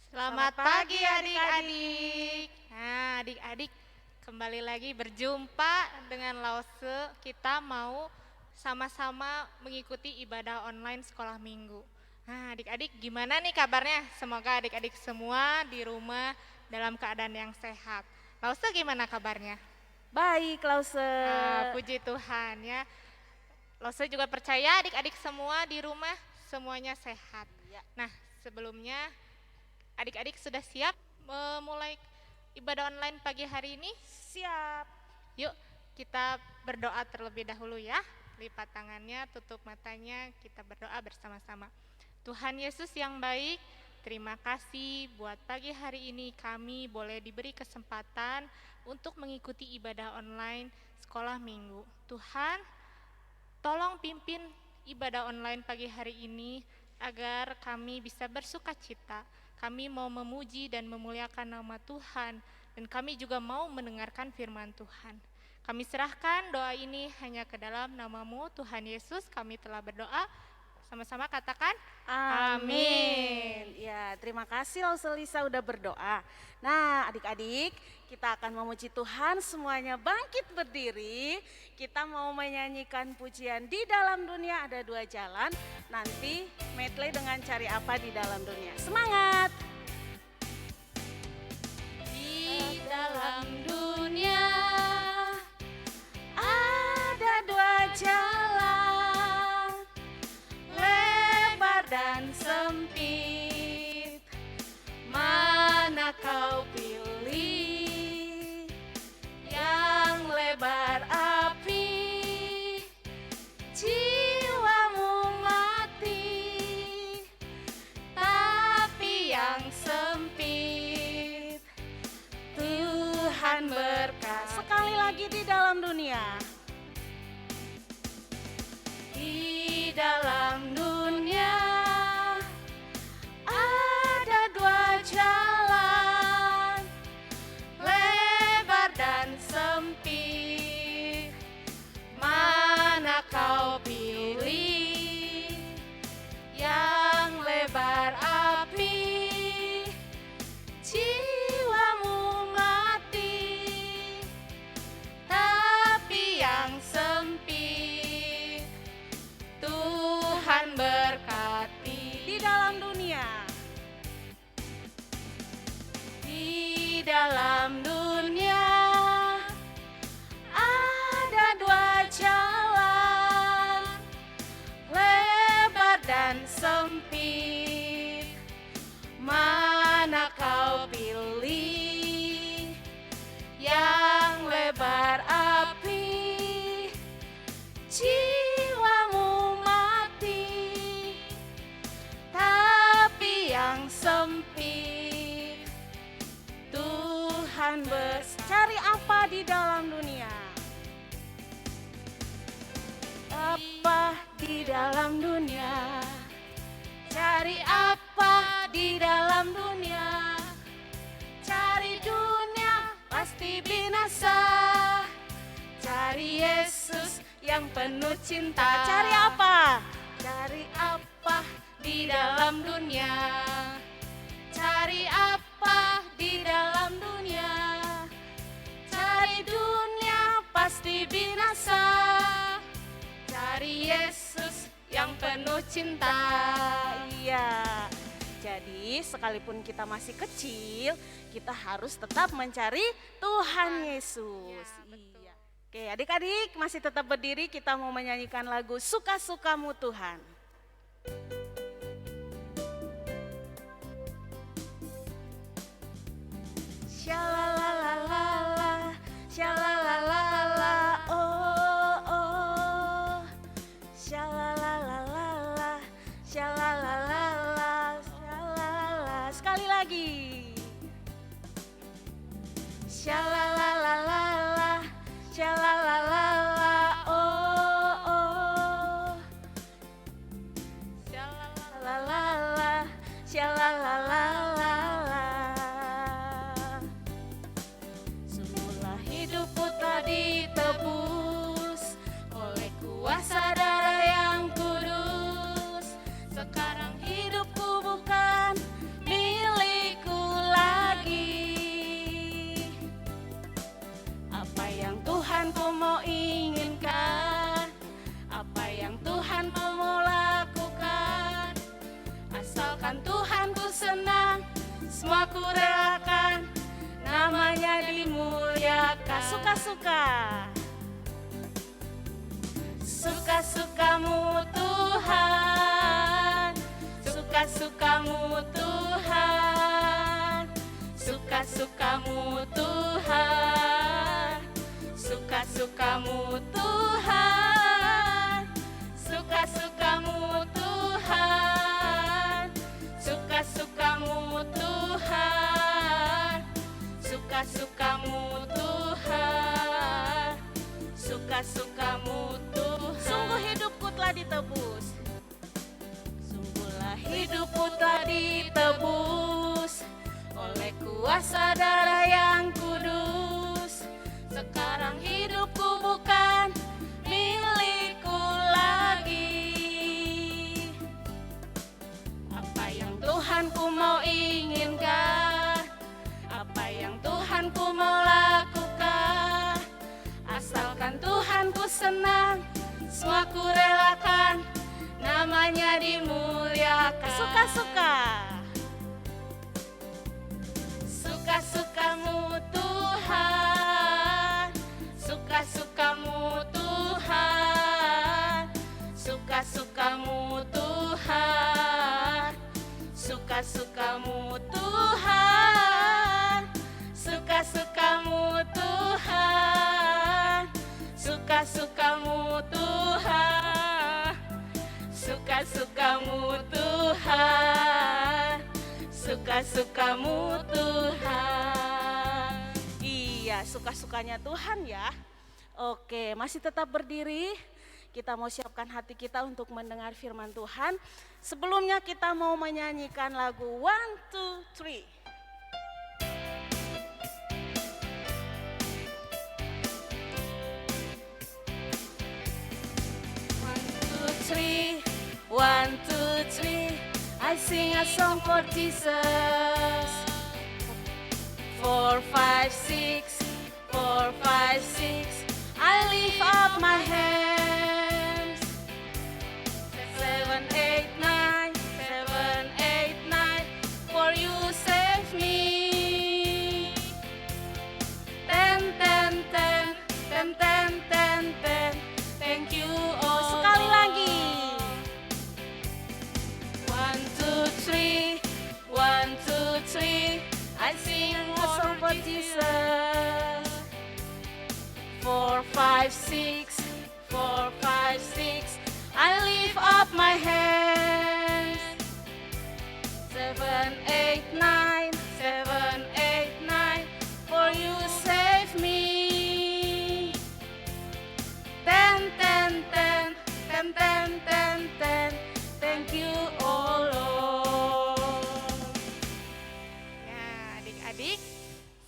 Selamat pagi adik-adik. Nah, adik-adik kembali lagi berjumpa dengan Lause. Kita mau sama-sama mengikuti ibadah online sekolah minggu. Nah, adik-adik gimana nih kabarnya? Semoga adik-adik semua di rumah dalam keadaan yang sehat. Lause gimana kabarnya? Baik, Lause. Puji Tuhan ya. Lause juga percaya adik-adik semua di rumah semuanya sehat. Iya. Nah, sebelumnya adik-adik sudah siap memulai ibadah online pagi hari ini? Siap. Yuk kita berdoa terlebih dahulu ya. Lipat tangannya, tutup matanya, kita berdoa bersama-sama. Tuhan Yesus yang baik, terima kasih buat pagi hari ini kami boleh diberi kesempatan untuk mengikuti ibadah online sekolah minggu. Tuhan, tolong pimpin ibadah online pagi hari ini agar kami bisa bersuka cita. Kami mau memuji dan memuliakan nama Tuhan, dan kami juga mau mendengarkan firman Tuhan. Kami serahkan doa ini hanya ke dalam nama-Mu, Tuhan Yesus. Kami telah berdoa, sama-sama katakan amin. Ya, terima kasih Lause Lisa udah berdoa. Nah, adik-adik, kita akan memuji Tuhan, semuanya bangkit berdiri. Kita mau menyanyikan pujian Di Dalam Dunia Ada Dua Jalan. Nanti medley dengan Cari Apa di Dalam Dunia. Semangat! Di dalam dunia ada dua jalan, lebar dan sempit. Mana kau pilih? Yang lebar api, jiwamu mati. Tapi yang sempit, Tuhan berkati. Sekali lagi di dalam dunia. Di dalam dunia ada dua jalan, lebar dan sempit. Mana kau pilih? Yang lebar api, jiwamu mati. Tapi yang sempit, Tuhan berkati. Di dalam dunia, di dalam dunia ada dua jalan, lebar dan sempit. Mana kau pilih? Yang lebar api, jiwamu mati. Tapi yang sempit, Tuhan cari apa di dalam dunia? Apa di dalam dunia? Cari apa di dalam dunia? Cari dunia pasti binasa. Cari Yesus yang penuh cinta. Cari apa? Cari apa di dalam dunia? Cari apa di dalam dunia? Cari dunia pasti binasa. Cari Yesus yang penuh cinta. Iya. Jadi sekalipun kita masih kecil, kita harus tetap mencari Tuhan Yesus. Ya, betul. Iya. Oke, adik-adik masih tetap berdiri, kita mau menyanyikan lagu Suka-Sukamu Tuhan. Shalalalala, shalalalala, oh oh. Shalalalala, shalalalala, shalalala. Sekali lagi. Shalalalala, shalalalala, oh oh. Shalalala, shalalalala. Semula hidupku telah ditebus oleh kuasa darah yang kudus. Sekarang hidupku bukan milikku, semua ku relakan, namanya dimuliakan. Suka-suka. Suka-sukamu Tuhan, suka-sukamu Tuhan, suka-sukamu Tuhan, suka-sukamu Tuhan, suka-sukamu Tuhan, suka-sukamu Tuhan, suka-sukamu Tuhan, suka-sukamu Tuhan. Sungguh hidupku telah ditebus, sungguhlah hidupku telah ditebus oleh kuasa darah yang kudus. Sekarang hidupku bukan milikku lagi. Apa yang Tuhanku mau inginkan, apa yang Tuhanku mau lakukan, asalkan Tuhanku senang, semua ku relakan, namanya dimuliakan. Suka-suka. Suka-sukamu Tuhan, suka-sukamu Tuhan, suka-sukamu Tuhan, suka-sukamu Tuhan, suka-sukamu Tuhan, suka-sukamu Tuhan, suka-sukamu Tuhan, suka-sukamu Tuhan. Iya, suka-sukanya Tuhan ya. Oke, masih tetap berdiri. Kita mau siapkan hati kita untuk mendengar firman Tuhan. Sebelumnya kita mau menyanyikan lagu 1, 2, 3. 1, 2, 3, I sing a song for Jesus. 4, 5, 6, 4, 5, 6, I lift up my hands. 7, 8, 9, 7, 8, 9, for you save me. 10, 10, 10, 10, 10, 10, 10, thank you all. Sekali lagi. 1, 2, 3, 1, 2, 3, I sing a song for Jesus. 4, 5, 6, 4, 5, 6, I lift up my hands. 7, 8, 9, 7, 8, 9, for you save me. 10, 10, 10, 10, 10, 10, 10, thank you oh Lord. Ya, adik-adik,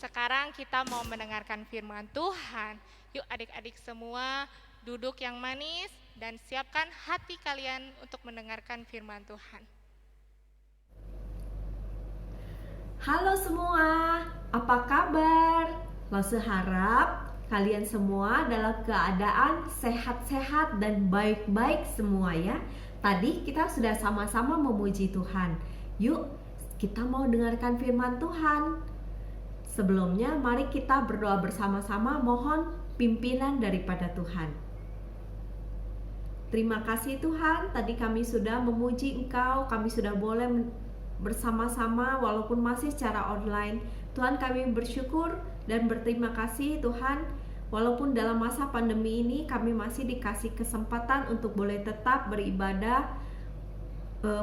sekarang kita mau mendengarkan firman Tuhan. Yuk adik-adik semua duduk yang manis dan siapkan hati kalian untuk mendengarkan firman Tuhan. Halo semua, apa kabar? Lause harap kalian semua dalam keadaan sehat-sehat dan baik-baik semua ya. Tadi kita sudah sama-sama memuji Tuhan. Yuk, kita mau dengarkan firman Tuhan. Sebelumnya, mari kita berdoa bersama-sama mohon pimpinan daripada Tuhan. Terima kasih Tuhan, tadi kami sudah memuji Engkau, kami sudah boleh bersama-sama walaupun masih secara online. Tuhan, kami bersyukur dan berterima kasih Tuhan, walaupun dalam masa pandemi ini kami masih dikasih kesempatan untuk boleh tetap beribadah,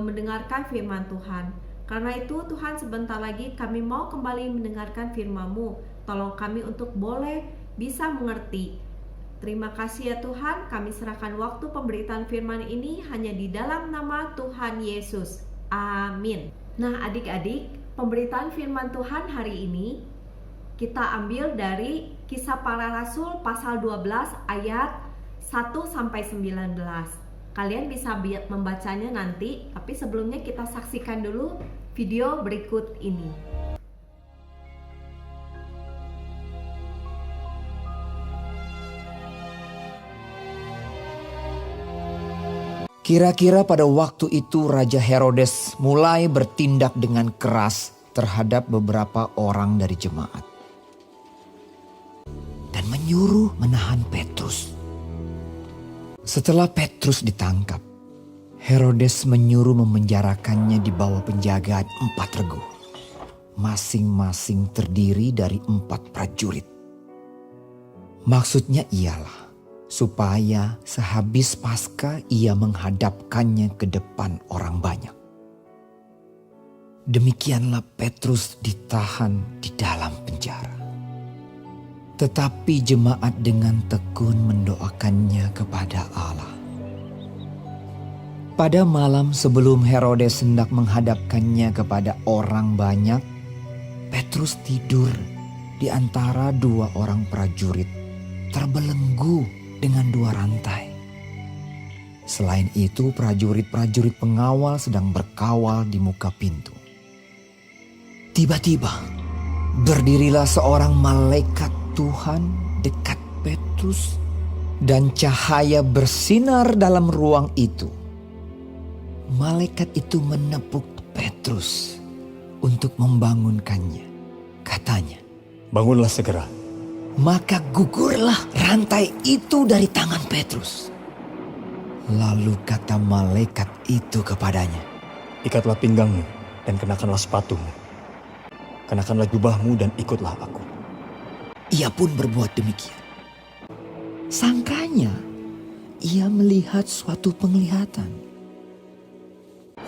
mendengarkan firman Tuhan. Karena itu Tuhan, sebentar lagi kami mau kembali mendengarkan firman-Mu. Tolong kami untuk boleh bisa mengerti. Terima kasih ya Tuhan, kami serahkan waktu pemberitaan firman ini hanya di dalam nama Tuhan Yesus. Amin. Nah adik-adik, pemberitaan firman Tuhan hari ini kita ambil dari Kisah Para Rasul pasal 12 ayat 1-19. Kalian bisa membacanya nanti, tapi sebelumnya kita saksikan dulu video berikut ini. Kira-kira pada waktu itu Raja Herodes mulai bertindak dengan keras terhadap beberapa orang dari jemaat dan menyuruh menahan Petrus. Setelah Petrus ditangkap, Herodes menyuruh memenjarakannya di bawah penjagaan 4 regu, masing-masing terdiri dari 4 prajurit. Maksudnya ialah supaya sehabis Paskah ia menghadapkannya ke depan orang banyak. Demikianlah Petrus ditahan di dalam penjara. Tetapi jemaat dengan tekun mendoakannya kepada Allah. Pada malam sebelum Herodes hendak menghadapkannya kepada orang banyak, Petrus tidur di antara 2 orang prajurit, terbelenggu dengan 2 rantai. Selain itu, prajurit-prajurit pengawal sedang berkawal di muka pintu. Tiba-tiba berdirilah seorang malaikat Tuhan dekat Petrus dan cahaya bersinar dalam ruang itu. Malaikat itu menepuk Petrus untuk membangunkannya. Katanya, "Bangunlah segera." maka gugurlah rantai itu dari tangan Petrus. Lalu kata malaikat itu kepadanya, "Ikatlah pinggangmu dan kenakanlah sepatumu. Kenakanlah jubahmu dan ikutlah aku." Ia pun berbuat demikian. Sangkanya ia melihat suatu penglihatan.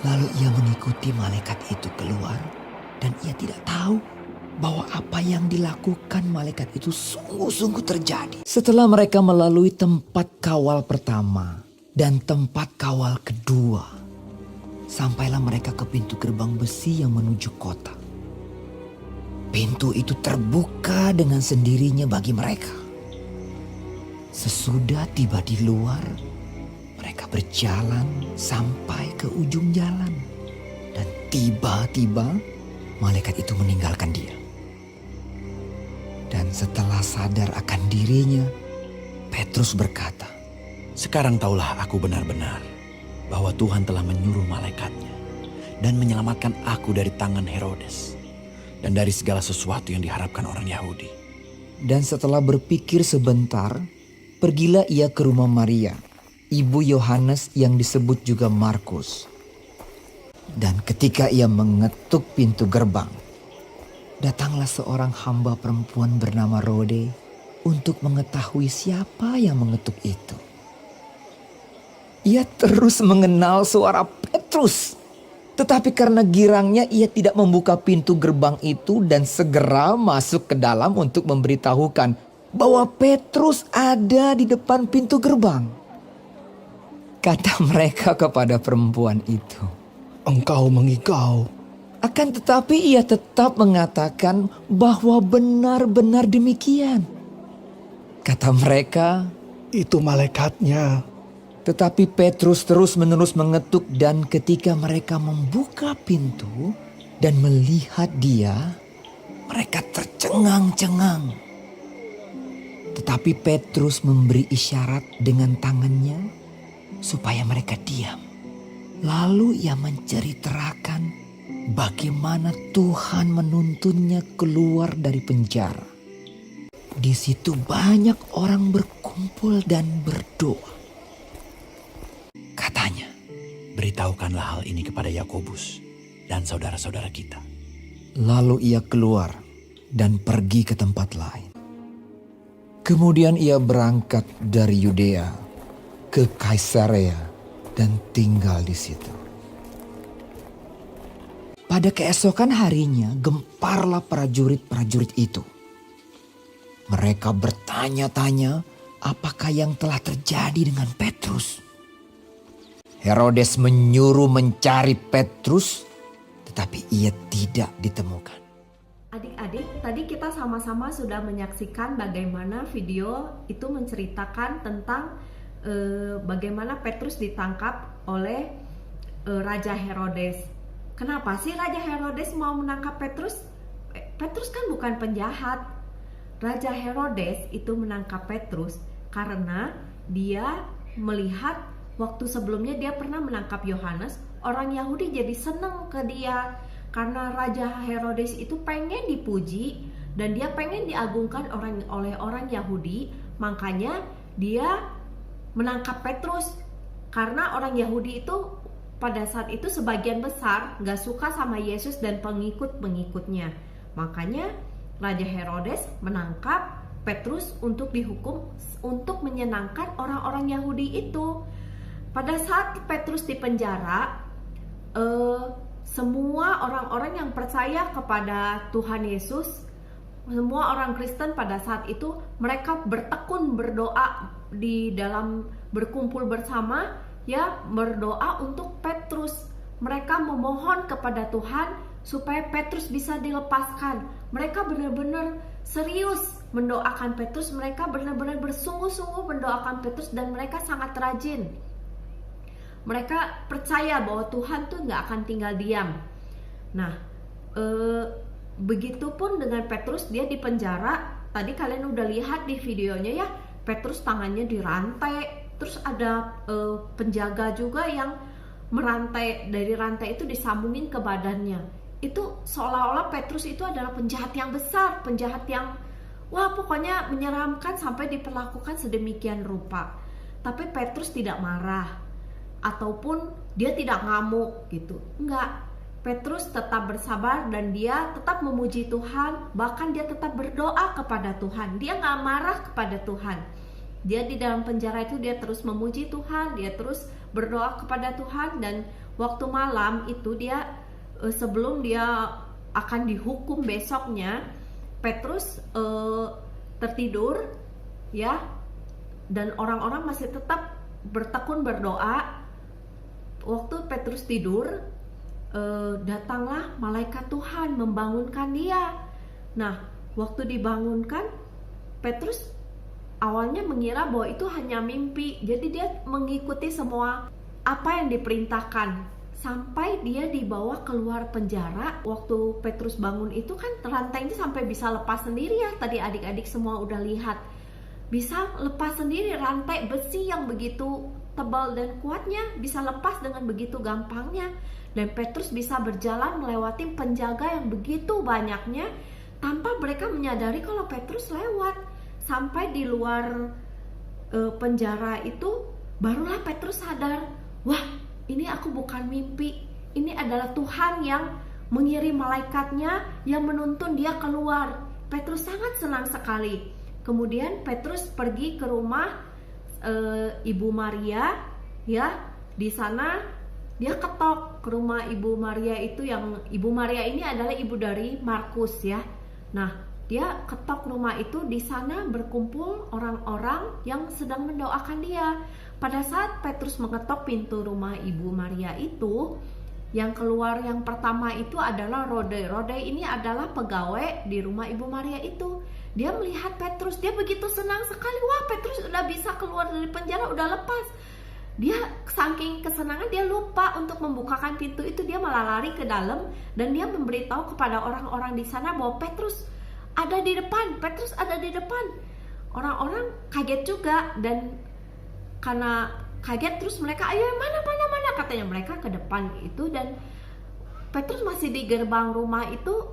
Lalu ia mengikuti malaikat itu keluar dan ia tidak tahu bahwa apa yang dilakukan malaikat itu sungguh-sungguh terjadi. Setelah mereka melalui tempat kawal pertama dan tempat kawal kedua, sampailah mereka ke pintu gerbang besi yang menuju kota. Pintu itu terbuka dengan sendirinya bagi mereka. Sesudah tiba di luar, mereka berjalan sampai ke ujung jalan. Dan tiba-tiba malaikat itu meninggalkan dia. Dan setelah sadar akan dirinya, Petrus berkata, "Sekarang taulah aku benar-benar bahwa Tuhan telah menyuruh malaikatnya dan menyelamatkan aku dari tangan Herodes dan dari segala sesuatu yang diharapkan orang Yahudi." Dan setelah berpikir sebentar, pergilah ia ke rumah Maria, ibu Yohanes yang disebut juga Markus. Dan ketika ia mengetuk pintu gerbang, datanglah seorang hamba perempuan bernama Rode untuk mengetahui siapa yang mengetuk itu. Ia terus mengenal suara Petrus. Tetapi karena girangnya ia tidak membuka pintu gerbang itu dan segera masuk ke dalam untuk memberitahukan bahwa Petrus ada di depan pintu gerbang. Kata mereka kepada perempuan itu, "Engkau mengigau." Akan tetapi ia tetap mengatakan bahwa benar-benar demikian. Kata mereka, "Itu malaikatnya." tetapi Petrus terus-menerus mengetuk dan ketika mereka membuka pintu dan melihat dia, mereka tercengang-cengang. Tetapi Petrus memberi isyarat dengan tangannya supaya mereka diam. Lalu ia menceritakan bagaimana Tuhan menuntunnya keluar dari penjara. Di situ banyak orang berkumpul dan berdoa. Katanya, "Beritahukanlah hal ini kepada Yakobus dan saudara-saudara kita." lalu ia keluar dan pergi ke tempat lain. Kemudian ia berangkat dari Yudea ke Kaisarea dan tinggal di situ. Pada keesokan harinya gemparlah prajurit-prajurit itu. Mereka bertanya-tanya apakah yang telah terjadi dengan Petrus. Herodes menyuruh mencari Petrus, tetapi ia tidak ditemukan. Adik-adik, tadi kita sama-sama sudah menyaksikan bagaimana video itu menceritakan tentang bagaimana Petrus ditangkap oleh Raja Herodes. Kenapa sih Raja Herodes mau menangkap Petrus? Petrus kan bukan penjahat. Raja Herodes itu menangkap Petrus karena dia melihat waktu sebelumnya dia pernah menangkap Yohanes. Orang Yahudi jadi senang ke dia. karena Raja Herodes itu pengen dipuji dan dia pengen diagungkan oleh orang Yahudi, makanya dia menangkap Petrus. Karena orang Yahudi itu pada saat itu sebagian besar gak suka sama Yesus dan pengikut-pengikutnya. Makanya Raja Herodes menangkap Petrus untuk dihukum untuk menyenangkan orang-orang Yahudi itu. Pada saat Petrus di penjara, semua orang-orang yang percaya kepada Tuhan Yesus, semua orang Kristen pada saat itu mereka bertekun berdoa di dalam berkumpul bersama, ya, berdoa untuk Petrus. Mereka memohon kepada Tuhan supaya Petrus bisa dilepaskan. Mereka benar-benar serius mendoakan Petrus, mereka benar-benar bersungguh-sungguh mendoakan Petrus dan mereka sangat rajin. Mereka percaya bahwa Tuhan tuh nggak akan tinggal diam. Nah, begitupun dengan Petrus, dia di penjara. Tadi kalian udah lihat di videonya ya, Petrus tangannya dirantai, terus ada penjaga juga yang merantai, dari rantai itu disambungin ke badannya. Itu seolah-olah Petrus itu adalah penjahat yang besar, penjahat yang wah pokoknya menyeramkan sampai diperlakukan sedemikian rupa. Tapi Petrus tidak marah ataupun dia tidak ngamuk gitu, enggak. Petrus tetap bersabar dan dia tetap memuji Tuhan, bahkan dia tetap berdoa kepada Tuhan. Dia nggak marah kepada Tuhan. Dia di dalam penjara itu dia terus memuji Tuhan, dia terus berdoa kepada Tuhan. Dan waktu malam itu dia sebelum dia akan dihukum besoknya, Petrus tertidur ya, dan orang-orang masih tetap bertekun berdoa. Waktu Petrus tidur, datanglah malaikat Tuhan membangunkan dia. Nah, waktu dibangunkan, Petrus awalnya mengira bahwa itu hanya mimpi. Jadi dia mengikuti semua apa yang diperintahkan sampai dia dibawa keluar penjara. Waktu Petrus bangun itu kan rantainya sampai bisa lepas sendiri ya. Tadi adik-adik semua udah lihat, bisa lepas sendiri. Rantai besi yang begitu tebal dan kuatnya bisa lepas dengan begitu gampangnya. Dan Petrus bisa berjalan melewati penjaga yang begitu banyaknya tanpa mereka menyadari kalau Petrus lewat. Sampai di luar penjara itu barulah Petrus sadar, wah ini aku bukan mimpi, ini adalah Tuhan yang mengirim malaikatnya yang menuntun dia keluar. Petrus sangat senang sekali. Kemudian Petrus pergi ke rumah Ibu Maria, ya. Di sana dia ketok ke rumah Ibu Maria itu, yang Ibu Maria ini adalah ibu dari Markus ya. Nah, dia ketok rumah itu, di sana berkumpul orang-orang yang sedang mendoakan dia. Pada saat Petrus mengetok pintu rumah Ibu Maria itu, yang keluar yang pertama itu adalah Rode. Rode ini adalah pegawai di rumah Ibu Maria itu. Dia melihat Petrus, dia begitu senang sekali. Wah, Petrus udah bisa keluar dari penjara, udah lepas. Dia saking kesenangan dia lupa untuk membukakan pintu itu, dia malah lari ke dalam dan dia memberitahu kepada orang-orang di sana bahwa Petrus ada di depan, Petrus ada di depan. Orang-orang kaget juga, dan karena kaget terus mereka, ayo mana katanya mereka ke depan itu, dan Petrus masih di gerbang rumah itu,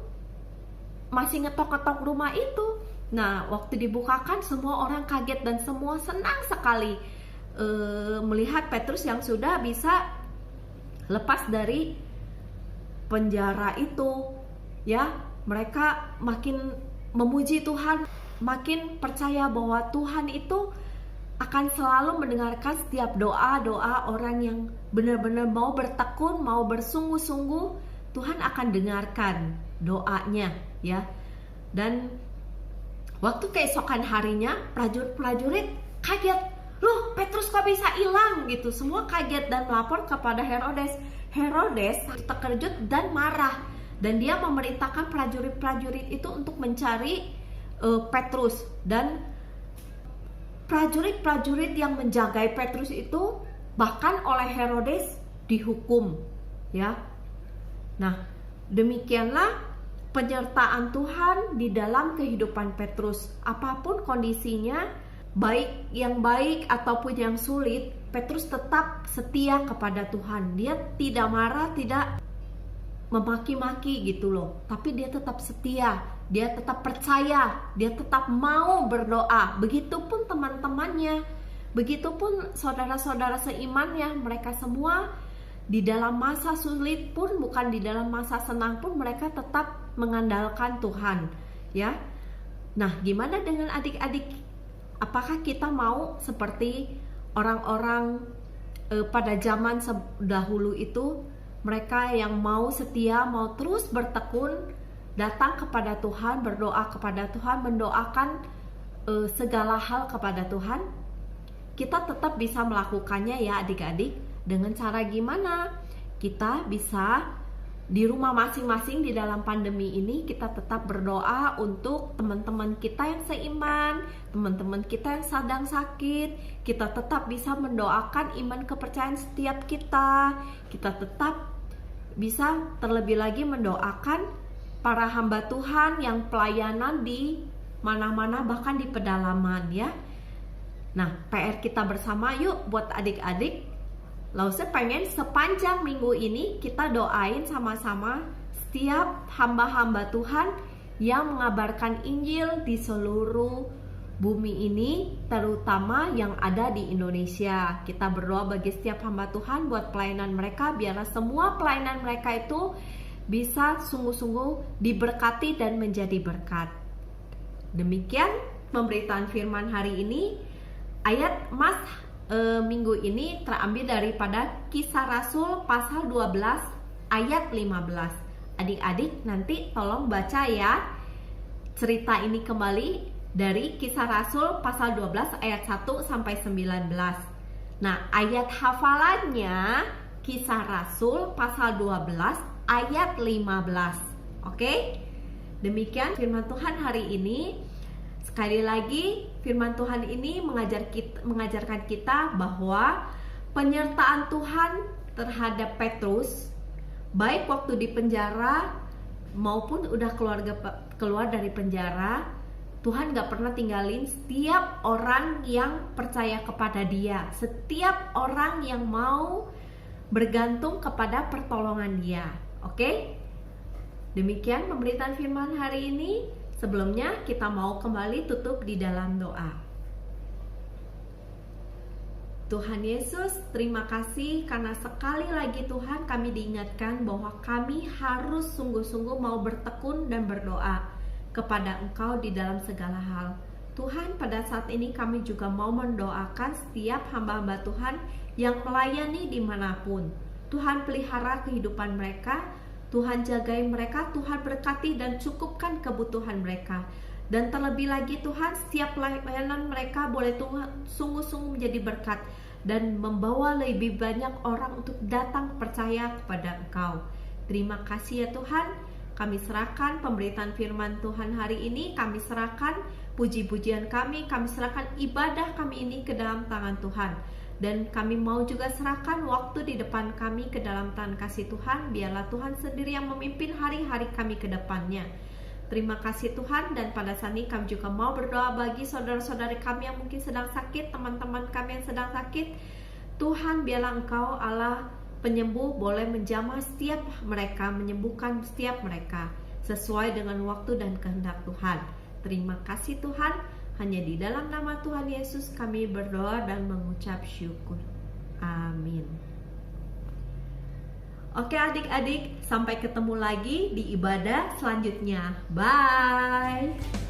masih ngetok-ngetok rumah itu. Nah, waktu dibukakan semua orang kaget dan semua senang sekali melihat Petrus yang sudah bisa lepas dari penjara itu ya. Mereka makin memuji Tuhan, makin percaya bahwa Tuhan itu akan selalu mendengarkan setiap doa-doa orang yang benar-benar mau bertekun, mau bersungguh-sungguh. Tuhan akan dengarkan doanya ya. Dan waktu keesokan harinya prajurit kaget, loh Petrus kok bisa hilang gitu. Semua kaget dan melapor kepada Herodes. Herodes terkejut dan marah, dan dia memerintahkan prajurit-prajurit itu untuk mencari Petrus. Dan prajurit-prajurit yang menjagai Petrus itu bahkan oleh Herodes dihukum ya. Nah, demikianlah penyertaan Tuhan di dalam kehidupan Petrus. Apapun kondisinya, baik yang baik ataupun yang sulit, Petrus tetap setia kepada Tuhan. Dia tidak marah, tidak memaki-maki gitu loh, tapi dia tetap setia, dia tetap percaya, dia tetap mau berdoa. Begitupun teman-temannya, begitupun saudara-saudara seimannya, mereka semua di dalam masa sulit pun, bukan di dalam masa senang pun, mereka tetap mengandalkan Tuhan, ya. Nah, gimana dengan adik-adik? Apakah kita mau seperti orang-orang pada zaman dahulu itu, mereka yang mau setia, mau terus bertekun, datang kepada Tuhan, berdoa kepada Tuhan, mendoakan segala hal kepada Tuhan? Kita tetap bisa melakukannya ya adik-adik. Dengan cara gimana? Kita bisa di rumah masing-masing di dalam pandemi ini, kita tetap berdoa untuk teman-teman kita yang seiman, teman-teman kita yang sedang sakit. Kita tetap bisa mendoakan iman kepercayaan setiap kita. Kita tetap bisa terlebih lagi mendoakan para hamba Tuhan yang pelayanan di mana-mana, bahkan di pedalaman ya. Nah, PR kita bersama yuk buat adik-adik. Lause pengen sepanjang minggu ini kita doain sama-sama setiap hamba-hamba Tuhan yang mengabarkan Injil di seluruh bumi ini, terutama yang ada di Indonesia. Kita berdoa bagi setiap hamba Tuhan buat pelayanan mereka, biarlah semua pelayanan mereka itu bisa sungguh-sungguh diberkati dan menjadi berkat. Demikian pemberitaan firman hari ini. Ayat Mas minggu ini terambil daripada Kisah Rasul pasal 12 ayat 15. Adik-adik nanti tolong baca ya cerita ini kembali dari Kisah Rasul pasal 12 ayat 1 sampai 19. Nah, ayat hafalannya Kisah Rasul pasal 12 ayat 15. Oke? Demikian firman Tuhan hari ini. Sekali lagi, firman Tuhan ini mengajarkan kita bahwa penyertaan Tuhan terhadap Petrus, baik waktu di penjara maupun udah keluar dari penjara, Tuhan gak pernah tinggalin setiap orang yang percaya kepada Dia, setiap orang yang mau bergantung kepada pertolongan Dia. Oke? Demikian pemberitaan firman hari ini. Sebelumnya kita mau kembali tutup di dalam doa. Tuhan Yesus, terima kasih karena sekali lagi Tuhan kami diingatkan bahwa kami harus sungguh-sungguh mau bertekun dan berdoa kepada Engkau di dalam segala hal. Tuhan, pada saat ini kami juga mau mendoakan setiap hamba-hamba Tuhan yang melayani dimanapun. Tuhan pelihara kehidupan mereka, Tuhan jagai mereka, Tuhan berkati dan cukupkan kebutuhan mereka. Dan terlebih lagi Tuhan, setiap pelayanan mereka boleh Tuhan sungguh-sungguh menjadi berkat dan membawa lebih banyak orang untuk datang percaya kepada Engkau. Terima kasih ya Tuhan. Kami serahkan pemberitaan firman Tuhan hari ini, kami serahkan puji-pujian kami serahkan ibadah kami ini ke dalam tangan Tuhan. Dan kami mau juga serahkan waktu di depan kami ke dalam tangan kasih Tuhan. Biarlah Tuhan sendiri yang memimpin hari-hari kami ke depannya. Terima kasih Tuhan. Dan pada saat ini kami juga mau berdoa bagi saudara-saudari kami yang mungkin sedang sakit, teman-teman kami yang sedang sakit. Tuhan, biarlah Engkau Allah penyembuh boleh menjamah setiap mereka, menyembuhkan setiap mereka sesuai dengan waktu dan kehendak Tuhan. Terima kasih Tuhan. Hanya di dalam nama Tuhan Yesus kami berdoa dan mengucap syukur. Amin. Oke adik-adik, sampai ketemu lagi di ibadah selanjutnya. Bye.